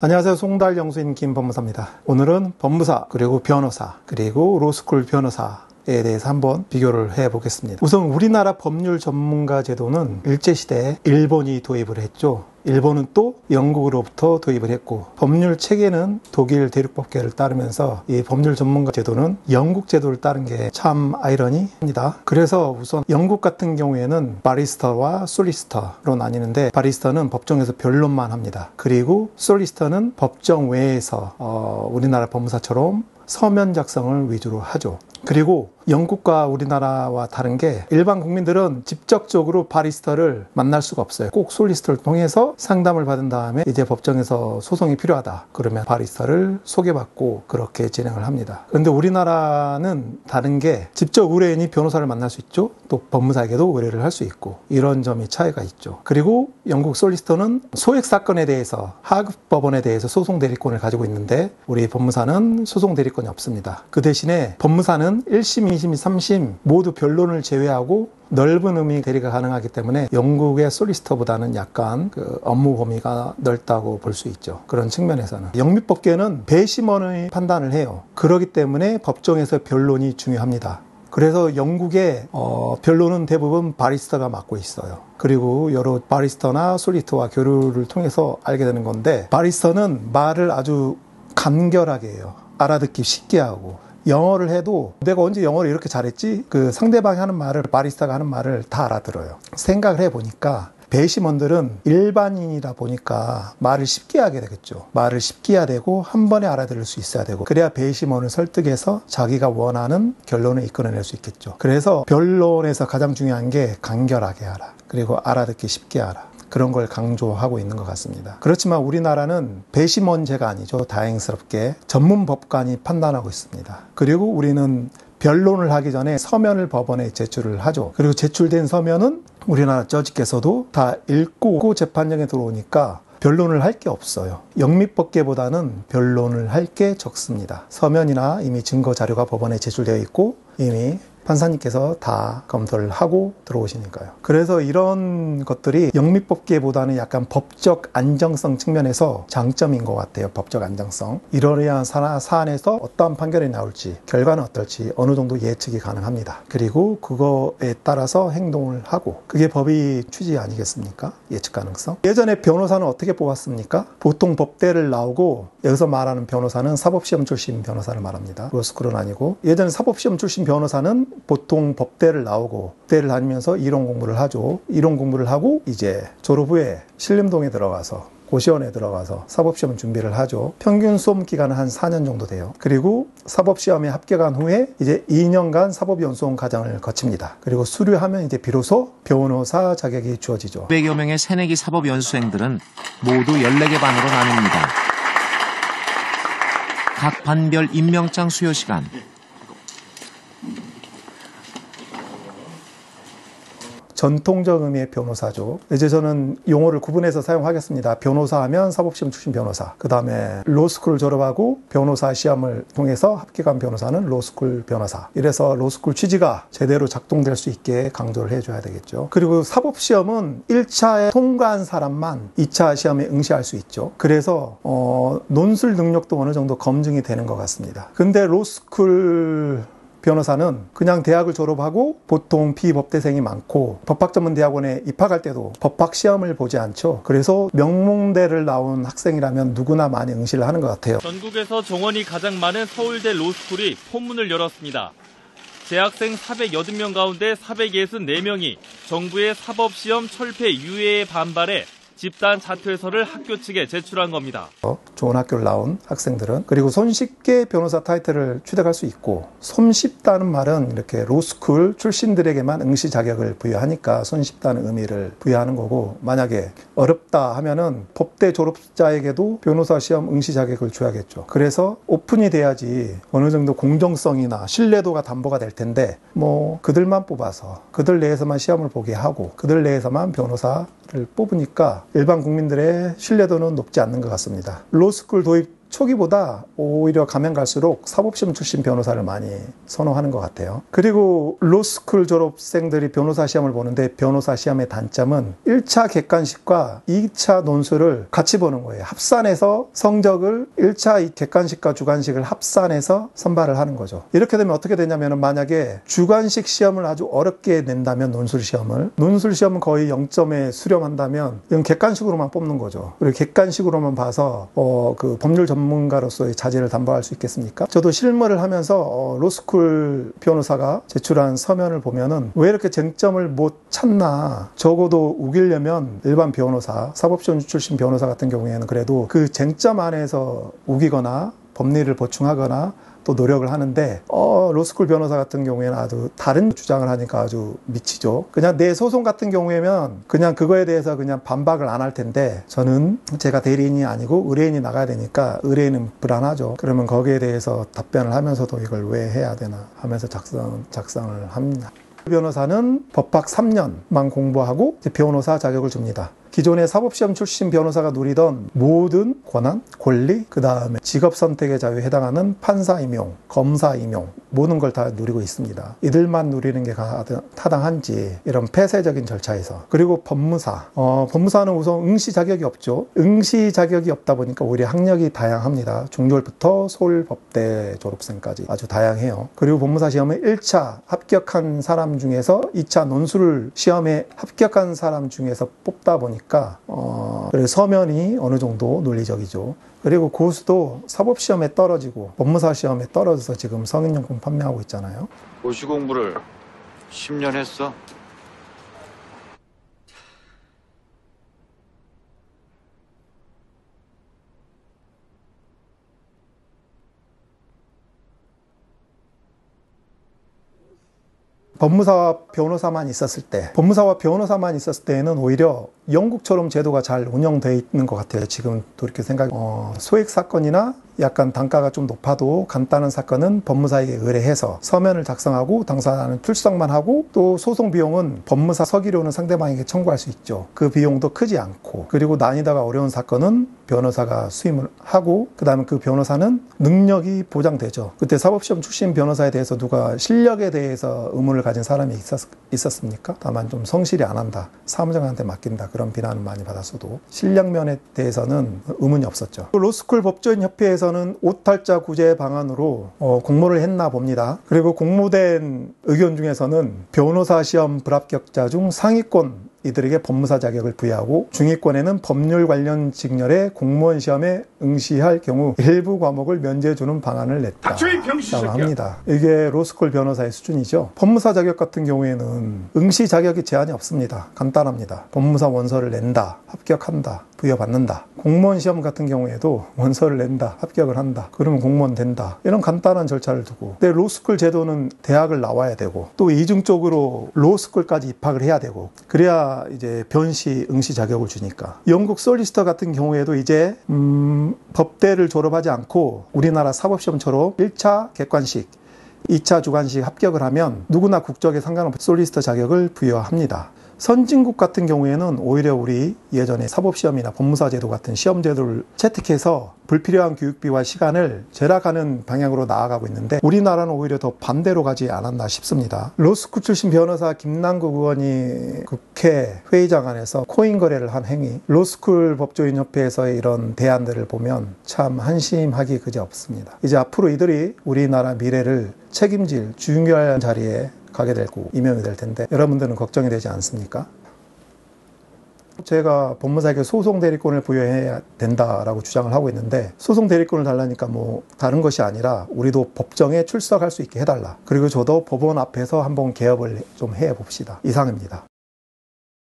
안녕하세요. 송달 영수인 김법무사입니다. 오늘은 법무사, 그리고 변호사, 그리고 로스쿨 변호사에 대해서 한번 비교를 해보겠습니다. 우선 우리나라 법률 전문가 제도는 일제시대에 일본이 도입을 했죠. 일본은 또 영국으로부터 도입을 했고, 법률 체계는 독일 대륙법계를 따르면서 이 법률 전문가 제도는 영국 제도를 따른 게 참 아이러니합니다. 그래서 우선 영국 같은 경우에는 바리스터와 솔리시터로 나뉘는데, 바리스터는 법정에서 변론만 합니다. 그리고 솔리시터는 법정 외에서 우리나라 법무사처럼 서면 작성을 위주로 하죠. 그리고 영국과 우리나라와 다른 게, 일반 국민들은 직접적으로 바리스터를 만날 수가 없어요. 꼭 솔리시터를 통해서 상담을 받은 다음에 이제 법정에서 소송이 필요하다 그러면 바리스터를 소개받고 그렇게 진행을 합니다. 그런데 우리나라는 다른 게, 직접 의뢰인이 변호사를 만날 수 있죠. 또 법무사에게도 의뢰를 할 수 있고, 이런 점이 차이가 있죠. 그리고 영국 솔리시터는 소액 사건에 대해서 하급 법원에 대해서 소송 대리권을 가지고 있는데, 우리 법무사는 소송 대리권이 없습니다. 그 대신에 법무사는 1심, 2심, 3심 모두 변론을 제외하고 넓은 의미 대리가 가능하기 때문에 영국의 솔리시터보다는 약간 업무 범위가 넓다고 볼 수 있죠. 그런 측면에서는 영미법계는 배심원의 판단을 해요. 그렇기 때문에 법정에서 변론이 중요합니다. 그래서 영국의 변론은 대부분 바리스터가 맡고 있어요. 그리고 여러 바리스터나 솔리시터와 교류를 통해서 알게 되는 건데, 바리스터는 말을 아주 간결하게 해요. 알아듣기 쉽게 하고, 영어를 해도 내가 언제 영어를 이렇게 잘했지? 그 상대방이 하는 말을, 바리스타가 하는 말을 다 알아들어요. 생각을 해보니까 배심원들은 일반인이다 보니까 말을 쉽게 하게 되겠죠. 말을 쉽게 해야 되고 한 번에 알아들을 수 있어야 되고, 그래야 배심원을 설득해서 자기가 원하는 결론을 이끌어낼 수 있겠죠. 그래서 변론에서 가장 중요한 게 간결하게 하라, 그리고 알아듣기 쉽게 하라, 그런 걸 강조하고 있는 것 같습니다. 그렇지만 우리나라는 배심원제가 아니죠. 다행스럽게 전문 법관이 판단하고 있습니다. 그리고 우리는 변론을 하기 전에 서면을 법원에 제출을 하죠. 그리고 제출된 서면은 우리나라 저지께서도 다 읽고 재판정에 들어오니까 변론을 할 게 없어요. 영미법계보다는 변론을 할 게 적습니다. 서면이나 이미 증거 자료가 법원에 제출되어 있고 이미 판사님께서 다 검토를 하고 들어오시니까요. 그래서 이런 것들이 영미법계보다는 약간 법적 안정성 측면에서 장점인 것 같아요. 법적 안정성. 이러한 사안에서 어떠한 판결이 나올지, 결과는 어떨지 어느 정도 예측이 가능합니다. 그리고 그거에 따라서 행동을 하고, 그게 법의 취지 아니겠습니까? 예측 가능성. 예전에 변호사는 어떻게 뽑았습니까? 보통 법대를 나오고, 여기서 말하는 변호사는 사법시험 출신 변호사를 말합니다. 로스쿨은 아니고, 예전에 사법시험 출신 변호사는 보통 법대를 나오고 법대를 다니면서 이론 공부를 하죠. 이론 공부를 하고 이제 졸업 후에 신림동에 들어가서, 고시원에 들어가서 사법시험 준비를 하죠. 평균 수험 기간은 한 4년 정도 돼요. 그리고 사법시험에 합격한 후에 이제 2년간 사법연수원 과정을 거칩니다. 그리고 수료하면 이제 비로소 변호사 자격이 주어지죠. 500여 명의 새내기 사법연수생들은 모두 14개 반으로 나뉩니다. 각 반별 임명장 수요 시간, 전통적 의미의 변호사죠. 이제 저는 용어를 구분해서 사용하겠습니다. 변호사 하면 사법시험 출신 변호사, 그 다음에 로스쿨을 졸업하고 변호사 시험을 통해서 합격한 변호사는 로스쿨 변호사. 이래서 로스쿨 취지가 제대로 작동될 수 있게 강조를 해줘야 되겠죠. 그리고 사법시험은 1차에 통과한 사람만 2차 시험에 응시할 수 있죠. 그래서 논술 능력도 어느 정도 검증이 되는 것 같습니다. 근데 로스쿨 변호사는 그냥 대학을 졸업하고, 보통 비법대생이 많고 법학전문대학원에 입학할 때도 법학시험을 보지 않죠. 그래서 명문대를 나온 학생이라면 누구나 많이 응시를 하는 것 같아요. 전국에서 정원이 가장 많은 서울대 로스쿨이 포문을 열었습니다. 재학생 480명 가운데 464명이 정부의 사법시험 철폐 유예에 반발해 집단 자퇴서를 학교 측에 제출한 겁니다. 좋은 학교를 나온 학생들은, 그리고 손쉽게 변호사 타이틀을 취득할 수 있고, 손쉽다는 말은 이렇게 로스쿨 출신들에게만 응시 자격을 부여하니까 손쉽다는 의미를 부여하는 거고, 만약에 어렵다 하면은 법대 졸업자에게도 변호사 시험 응시 자격을 줘야겠죠. 그래서 오픈이 돼야지 어느 정도 공정성이나 신뢰도가 담보가 될 텐데, 그들만 뽑아서 그들 내에서만 시험을 보게 하고 그들 내에서만 변호사를 뽑으니까 일반 국민들의 신뢰도는 높지 않는 것 같습니다. 로스쿨 도입 초기보다 오히려 가면 갈수록 사법시험 출신 변호사를 많이 선호하는 것 같아요. 그리고 로스쿨 졸업생들이 변호사 시험을 보는데 변호사 시험의 단점은 1차 객관식과 2차 논술을 같이 보는 거예요. 합산해서 성적을 1차 객관식과 주관식을 합산해서 선발을 하는 거죠. 이렇게 되면 어떻게 되냐면 만약에 주관식 시험을 아주 어렵게 낸다면 논술 시험은 거의 0점에 수렴한다면 이건 객관식으로만 뽑는 거죠. 그리고 객관식으로만 봐서 그 법률 전문가로서의 자질을 담보할 수 있겠습니까? 저도 실무를 하면서 로스쿨 변호사가 제출한 서면을 보면은 왜 이렇게 쟁점을 못 찾나, 적어도 우기려면 일반 변호사, 사법시험 출신 변호사 같은 경우에는 그래도 그 쟁점 안에서 우기거나 법리를 보충하거나 또 노력을 하는데 로스쿨 변호사 같은 경우에는 아주 다른 주장을 하니까 아주 미치죠. 그냥 내 소송 같은 경우에면 그냥 그거에 대해서 그냥 반박을 안 할 텐데, 저는 제가 대리인이 아니고 의뢰인이 나가야 되니까 의뢰인은 불안하죠. 그러면 거기에 대해서 답변을 하면서도 이걸 왜 해야 되나 하면서 작성을 합니다. 변호사는 법학 3년만 공부하고 변호사 자격을 줍니다. 기존의 사법시험 출신 변호사가 누리던 모든 권한, 권리, 그 다음에 직업 선택의 자유에 해당하는 판사 임용, 검사 임용, 모든 걸 다 누리고 있습니다. 이들만 누리는 게 타당한지, 이런 폐쇄적인 절차에서. 그리고 법무사는 우선 응시 자격이 없죠. 응시 자격이 없다 보니까 오히려 학력이 다양합니다. 중졸부터 서울법대 졸업생까지 아주 다양해요. 그리고 법무사 시험은 1차 합격한 사람 중에서 2차 논술 시험에 합격한 사람 중에서 뽑다 보니까 그래서 서면이 어느 정도 논리적이죠. 그리고 고수도 사법시험에 떨어지고 법무사 시험에 떨어져서 지금 성인용품 판매하고 있잖아요. 고시 공부를 10년 했어? 법무사와 변호사만 있었을 때에는 오히려 영국처럼 제도가 잘 운영되어 있는 것 같아요. 지금 돌이켜 생각해 소액 사건이나 약간 단가가 좀 높아도 간단한 사건은 법무사에게 의뢰해서 서면을 작성하고 당사자는 출석만 하고, 또 소송 비용은 법무사 서기료는 상대방에게 청구할 수 있죠. 그 비용도 크지 않고, 그리고 난이도가 어려운 사건은 변호사가 수임을 하고, 그 다음에 그 변호사는 능력이 보장되죠. 그때 사법시험 출신 변호사에 대해서 누가 실력에 대해서 의문을 가진 사람이 있었습니까? 다만 좀 성실히 안 한다, 사무장한테 맡긴다, 그런 비난을 많이 받았어도 실력면에 대해서는 의문이 없었죠. 로스쿨 법조인 협회에서는 오탈자 구제 방안으로 공모를 했나 봅니다. 그리고 공모된 의견 중에서는 변호사 시험 불합격자 중 상위권 이들에게 법무사 자격을 부여하고, 중위권에는 법률 관련 직렬의 공무원 시험에 응시할 경우 일부 과목을 면제해주는 방안을 냈다고 합니다. 이게 로스쿨 변호사의 수준이죠. 법무사 자격 같은 경우에는 응시 자격이 제한이 없습니다. 간단합니다. 법무사 원서를 낸다, 합격한다, 부여받는다. 공무원 시험 같은 경우에도 원서를 낸다, 합격을 한다, 그러면 공무원 된다, 이런 간단한 절차를 두고, 근데 로스쿨 제도는 대학을 나와야 되고, 또 이중적으로 로스쿨까지 입학을 해야 되고, 그래야 이제 변시 응시 자격을 주니까. 영국 솔리스터 같은 경우에도 이제 법대를 졸업하지 않고 우리나라 사법시험처럼 1차 객관식, 2차 주관식 합격을 하면 누구나 국적에 상관없이 솔리스터 자격을 부여합니다. 선진국 같은 경우에는 오히려 우리 예전에 사법시험이나 법무사 제도 같은 시험 제도를 채택해서 불필요한 교육비와 시간을 절약하는 방향으로 나아가고 있는데, 우리나라는 오히려 더 반대로 가지 않았나 싶습니다. 로스쿨 출신 변호사 김남국 의원이 국회 회의장 안에서 코인 거래를 한 행위, 로스쿨 법조인 협회에서의 이런 대안들을 보면 참 한심하기 그지없습니다. 이제 앞으로 이들이 우리나라 미래를 책임질 중요한 자리에 가게 되고 임명이 될 텐데, 여러분들은 걱정이 되지 않습니까? 제가 법무사에게 소송 대리권을 부여해야 된다라고 주장을 하고 있는데, 소송 대리권을 달라니까 뭐 다른 것이 아니라 우리도 법정에 출석할 수 있게 해달라, 그리고 저도 법원 앞에서 한번 개업을 좀 해봅시다, 이상입니다.